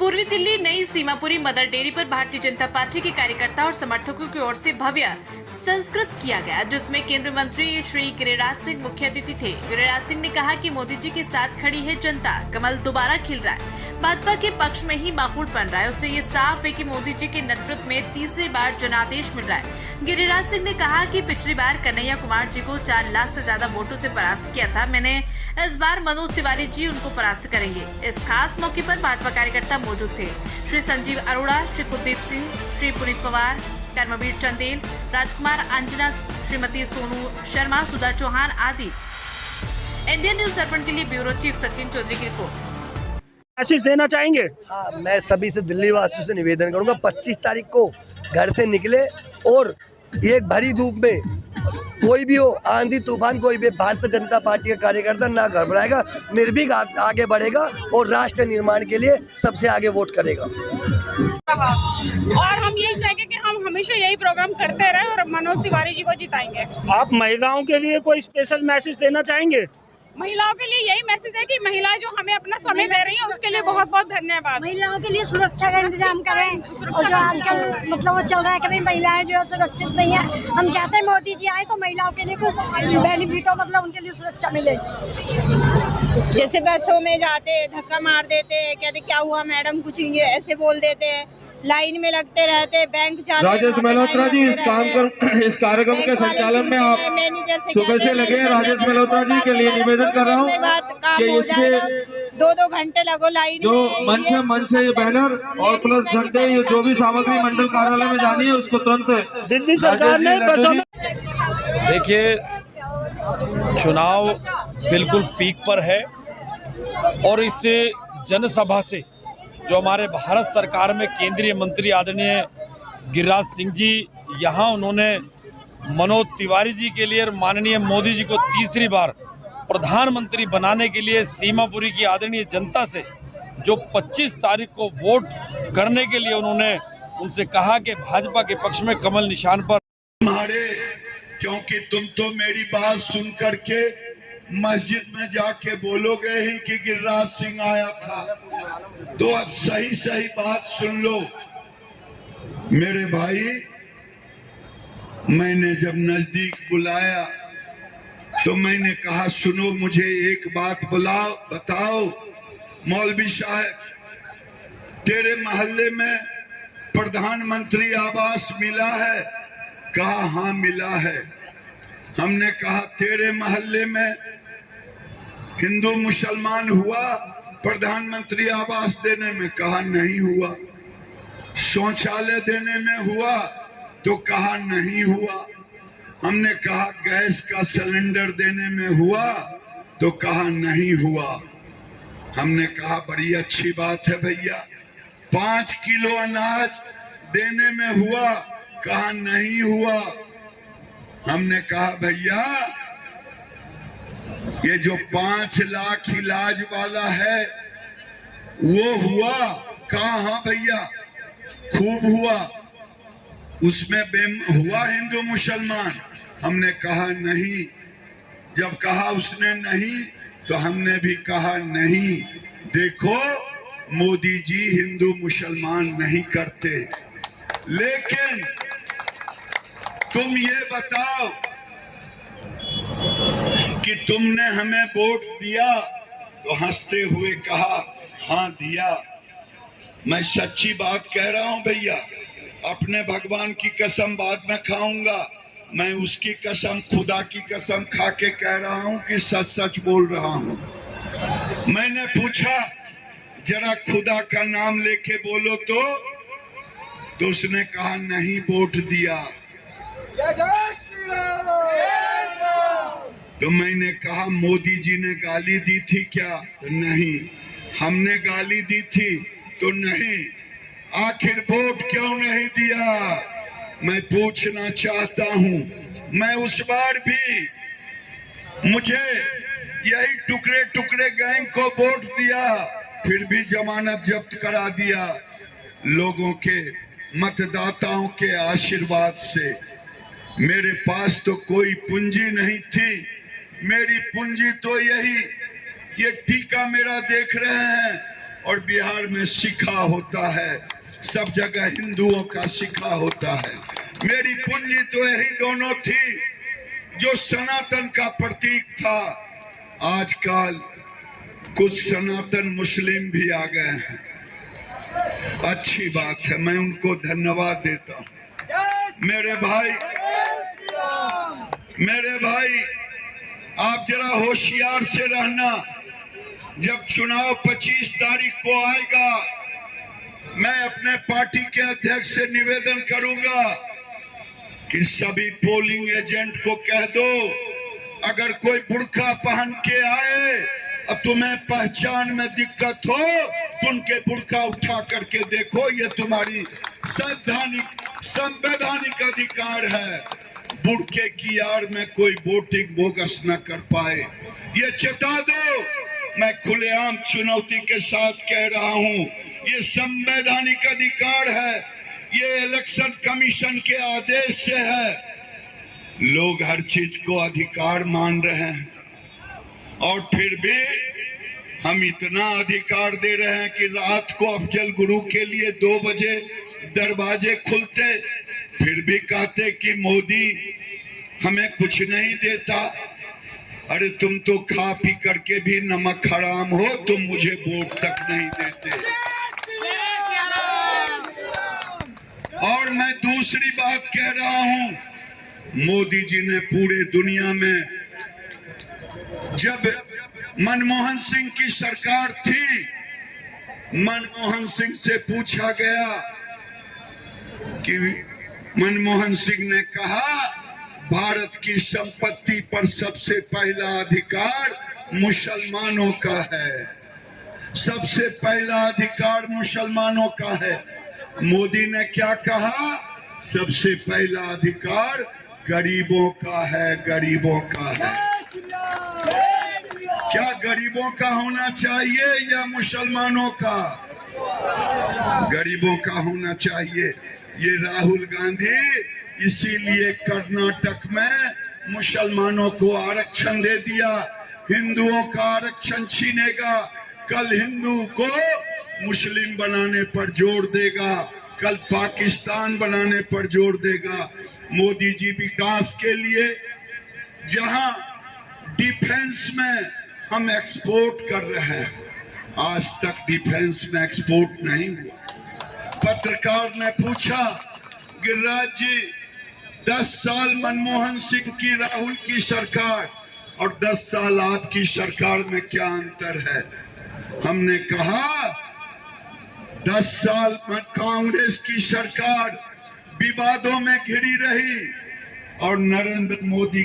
पूर्वी दिल्ली नई Seemapuri mother dairy पर भारतीय जनता पार्टी के कार्यकर्ता और समर्थकों की ओर से भव्य संस्कृत किया गया, जिसमें केंद्रीय मंत्री श्री गिरिराज सिंह मुख्य अतिथि थे। गिरिराज सिंह ने कहा कि मोदी जी के साथ खड़ी है जनता, कमल दोबारा खिल रहा है, भाजपा के पक्ष में ही माहौल बन रहा है। उससे ये साफ है कि मोदी जी के नेतृत्व में तीसरी बार जनादेश मिल रहा है। गिरिराज सिंह ने कहा कि पिछली बार कन्हैया कुमार जी को 4 लाख से ज्यादा वोटों से परास्त किया था, मैंने इस बार मनोज तिवारी जी उनको परास्त करेंगे। इस खास मौके पर भाजपा कार्यकर्ता मौजूद थे। श्री संजीव अरोड़ा, श्री कुलदीप सिंह, श्री पुनीत पवार, कर्मवीर चंदेल, राजकुमार अंजना, श्रीमती सोनू शर्मा, सुधा चौहान आदि। इंडियन न्यूज दर्पण के लिए ब्यूरो चीफ सचिन चौधरी की रिपोर्ट। मैसेज देना चाहेंगे? हाँ, मैं सभी से दिल्ली वासियों से निवेदन करूंगा, 25 तारीख को घर से निकले और एक भरी धूप में कोई भी हो, आंधी तूफान कोई भी, भारतीय जनता पार्टी का कार्यकर्ता ना घबराएगा, निर्भीक आगे बढ़ेगा और राष्ट्र निर्माण के लिए सबसे आगे वोट करेगा। और हम यही चाहेंगे कि हम हमेशा यही प्रोग्राम करते रहें और मनोज तिवारी जी को जिताएंगे। आप महिलाओं के लिए कोई स्पेशल मैसेज देना चाहेंगे? महिलाओं के लिए यही मैसेज है कि महिलाएं जो हमें अपना समय दे रही हैं उसके लिए बहुत बहुत धन्यवाद। महिलाओं के लिए सुरक्षा का इंतजाम करें, और जो आजकल मतलब वो चल रहा है कभी महिलाएं जो है सुरक्षित नहीं है, हम चाहते हैं मोदी जी आए तो महिलाओं के लिए कुछ बेनिफिट हो, मतलब उनके लिए सुरक्षा मिले। जैसे बसों में जाते धक्का मार देते हैं, कहते क्या हुआ मैडम, कुछ नहीं, ऐसे बोल देते हैं, लाइन में लगते रहते, बैंक जाते। राजेश मल्होत्रा जी इस कार्यक्रम के संचालन में आप सुबह से लगे हैं। राजेश मल्होत्रा जी के लिए निवेदन कर रहा हूँ कि इसके 2-2 घंटे लगो लाइन जो मंच से बैनर और प्लस झंडे, ये जो भी सामग्री मंडल कार्यालय में जानी है उसको तुरंत दिल्ली सरकार ने बसों में। देखिए, चुनाव बिल्कुल पीक पर है और इस जनसभा से जो हमारे भारत सरकार में केंद्रीय मंत्री आदरणीय गिरिराज सिंह जी यहाँ उन्होंने मनोज तिवारी जी के लिए और माननीय मोदी जी को तीसरी बार प्रधानमंत्री बनाने के लिए सीमापुरी की आदरणीय जनता से जो 25 तारीख को वोट करने के लिए उन्होंने उनसे कहा कि भाजपा के पक्ष में कमल निशान पर हमारे, क्योंकि तुम तो मेरी बात सुन करके मस्जिद में जाके बोलोगे ही कि गिरिराज सिंह आया था, तो सही बात सुन लो मेरे भाई। मैंने जब नजदीक बुलाया तो मैंने कहा सुनो, मुझे एक बात बताओ मौलवी साहब, तेरे मोहल्ले में प्रधानमंत्री आवास मिला है? कहा हाँ मिला है। हमने कहा तेरे मोहल्ले में हिंदू मुसलमान हुआ प्रधानमंत्री आवास देने में? कहा नहीं हुआ। शौचालय देने में हुआ? तो कहा नहीं हुआ। हमने कहा गैस का सिलेंडर देने में हुआ? तो कहा नहीं हुआ। हमने कहा बड़ी अच्छी बात है भैया। 5 किलो अनाज देने में हुआ? कहा नहीं हुआ। हमने कहा भैया ये जो 5 लाख इलाज वाला है वो हुआ? कहा हाँ भैया खूब हुआ, उसमें हुआ हिंदू मुसलमान? हमने कहा नहीं। जब कहा उसने नहीं तो हमने भी कहा नहीं। देखो मोदी जी हिंदू मुसलमान नहीं करते, लेकिन तुम ये बताओ कि तुमने हमें वोट दिया तो हंसते हुए कहा हाँ दिया। मैं सच्ची बात कह रहा हूं भैया, अपने भगवान की कसम बाद में खाऊंगा, मैं उसकी कसम, खुदा की कसम खा के कह रहा हूं कि सच सच बोल रहा हूं। मैंने पूछा जरा खुदा का नाम लेके बोलो तो उसने कहा नहीं वोट दिया। तो मैंने कहा मोदी जी ने गाली दी थी क्या? तो नहीं। हमने गाली दी थी? तो नहीं। आखिर वोट क्यों नहीं दिया? मैं पूछना चाहता हूं। मैं उस बार भी मुझे यही टुकड़े टुकड़े गैंग को वोट दिया, फिर भी जमानत जब्त करा दिया लोगों के, मतदाताओं के आशीर्वाद से। मेरे पास तो कोई पूंजी नहीं थी, मेरी पूंजी तो यही ये टीका मेरा देख रहे हैं, और बिहार में सिखा होता है, सब जगह हिंदुओं का सिखा होता है। मेरी पूंजी तो यही दोनों थी जो सनातन का प्रतीक था। आजकल कुछ सनातन मुस्लिम भी आ गए हैं, अच्छी बात है, मैं उनको धन्यवाद देता हूं। मेरे भाई आप जरा होशियार से रहना। जब चुनाव 25 तारीख को आएगा, मैं अपने पार्टी के अध्यक्ष से निवेदन करूंगा कि सभी पोलिंग एजेंट को कह दो, अगर कोई बुर्का पहन के आए और तुम्हें पहचान में दिक्कत हो तो उनके बुर्का उठा करके देखो, ये तुम्हारी संवैधानिक अधिकार है। बुर्के की आड़ में कोई वोटिंग बोगस न कर पाए, ये चेता दो। मैं खुलेआम चुनौती के साथ कह रहा हूं, ये संवैधानिक अधिकार है, ये इलेक्शन कमीशन के आदेश से है। लोग हर चीज को अधिकार मान रहे हैं और फिर भी हम इतना अधिकार दे रहे हैं कि रात को अफजल गुरु के लिए 2 बजे दरवाजे खुलते, फिर भी कहते कि मोदी हमें कुछ नहीं देता। अरे तुम तो खा पी करके भी नमक हराम हो, तुम मुझे वोट तक नहीं देते। और मैं दूसरी बात कह रहा हूं, मोदी जी ने पूरे दुनिया में, जब मनमोहन सिंह की सरकार थी, मनमोहन सिंह से पूछा गया कि मनमोहन सिंह ने कहा भारत की संपत्ति पर सबसे पहला अधिकार मुसलमानों का है, सबसे पहला अधिकार मुसलमानों का है। मोदी ने क्या कहा? सबसे पहला अधिकार गरीबों का है, गरीबों का है। क्या गरीबों का होना चाहिए या मुसलमानों का? गरीबों का होना चाहिए। ये राहुल गांधी इसीलिए कर्नाटक में मुसलमानों को आरक्षण दे दिया, हिंदुओं का आरक्षण छीनेगा, कल हिंदू को मुस्लिम बनाने पर जोर देगा, कल पाकिस्तान बनाने पर जोर देगा। मोदी जी विकास के लिए, जहां डिफेंस में हम एक्सपोर्ट कर रहे हैं, आज तक डिफेंस में एक्सपोर्ट नहीं हुआ। पत्रकार ने पूछा, गिरिराज जी 10 साल मनमोहन सिंह की, राहुल की सरकार और 10 साल आपकी सरकार में क्या अंतर है? हमने कहा 10 साल में कांग्रेस की सरकार विवादों में घिरी रही और नरेंद्र मोदी